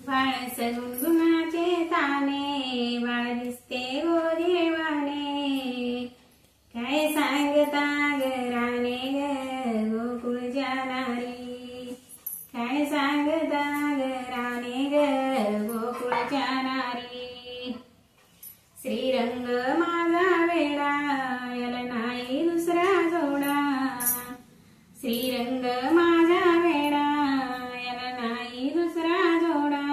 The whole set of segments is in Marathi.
बाळ सगुणाचे ताने, बाळ दिसते गोजिरवाणे, काय सांगता ग राणे ग गोकुळच्या नारी, काय सांगता ग राणे ग गोकुळच्या नारी. श्रीरंग माझा वेडा, याला नाही दुसरा जोडा, श्रीरंग माझा वेडा, याला नाही दुसरा जोडा.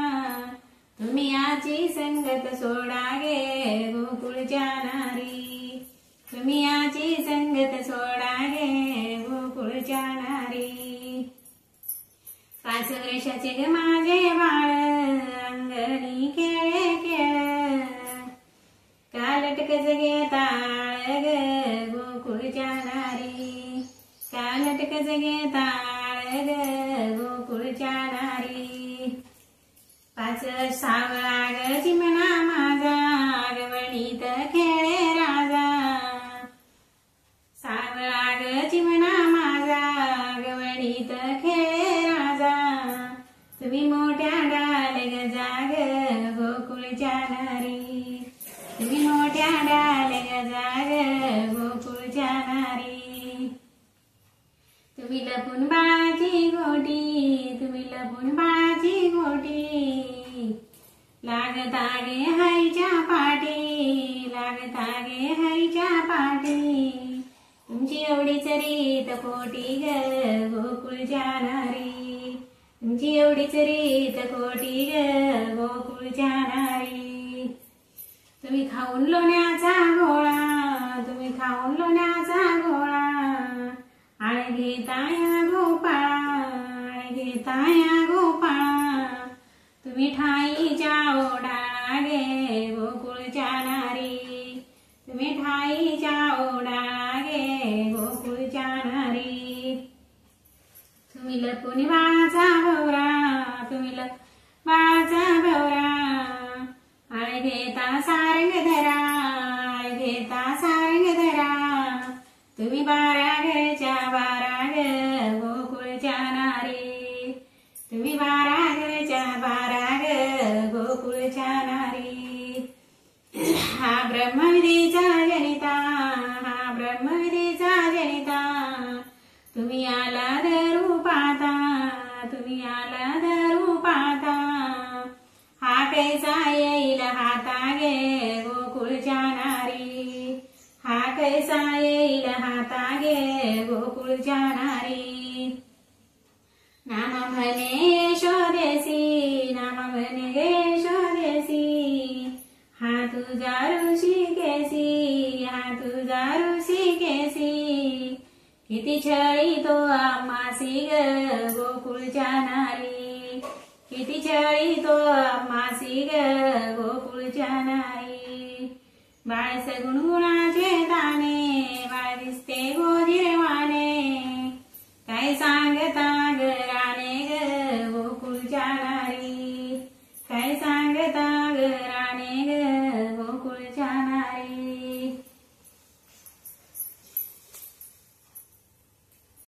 तुम्ही याची संगत सोडा गे गोकुळच्या नारी, तुम्ही याची संगत सोडा गे गोकुळच्या नारी. 5 वर्षाचे ग माझे बाळ, अंगणी खेळे खेळ, कालटकच घे ताळ ग गोकुळच्या नारी, कालटकच घे ताळ ग गोकुळच्या नारी. 5 सावळा ग चिमणा माझा, गवळणीत खेळे राजा, सावळा ग चिमणा माझा, गवळणीत खेळे राजा. तुम्ही मोठ्या डाल ग जाग गोकुळच्या नारी, तुम्ही मोठ्या डाल ग जाग गोकुळच्या नारी. तुम्ही लपून बाळाची गोटी, तुम्ही लपून बाळाची गोटी, लागता गे हरीच्या पाठी, लागता गे हरीच्या पाठी. तुमची एवढीच रीत पोटी ग गोकुळच्या नारी, तुमची एवढीच रीत पोटी ग गोकुळच्या नारी. तुम्ही खाऊन लोण्याचा गोळा, तुम्ही खाऊन लोण्याचा गोळा, आळ घेताया गोपाळा, आळ घेताया गोपाळा. तुम्ही ठाईच्या ओढाळा गे गोकुळच्या नारी, तुम्ही ठाईच्या ओढाळा गे गोकुळच्या नारी. तुम्ही लपून बाळाचा भवरा, तुम्ही बाळाचा भवरा, आळ घेता सारंग धरा, आळ घेता सारंग धरा. तुम्ही 12 घरच्या 12 ग गोकुळच्या नारी, तुम्ही 12 घरच्या 12 ग गोकुळच्या नारी. हा ब्रह्मविधीचा जनिता, हा ब्रह्मविधीचा जनिता, तुम्ही आला धरू पाहता, तुम्ही आला धरू पाहता. हा कैसा येईल हाता गे गोकुळच्या नारी, हा कैसा येईल हाता गे गोकुळच्या नारी. नाम म्हणे यशोदेसी, नाम म्हणे यशोदेसी, हा तुझा ऋषिकेसी, हा तुझा ऋषिकेसी. किती छळी तो आम्हासी ग गोकुळच्या नारी, किती छळी तो आम्हासी ग गोकुळच्या नारी. बाळ सगुण गुणाचे दाणे, बाळ दिसते गोजिरवाणे, काय सांगता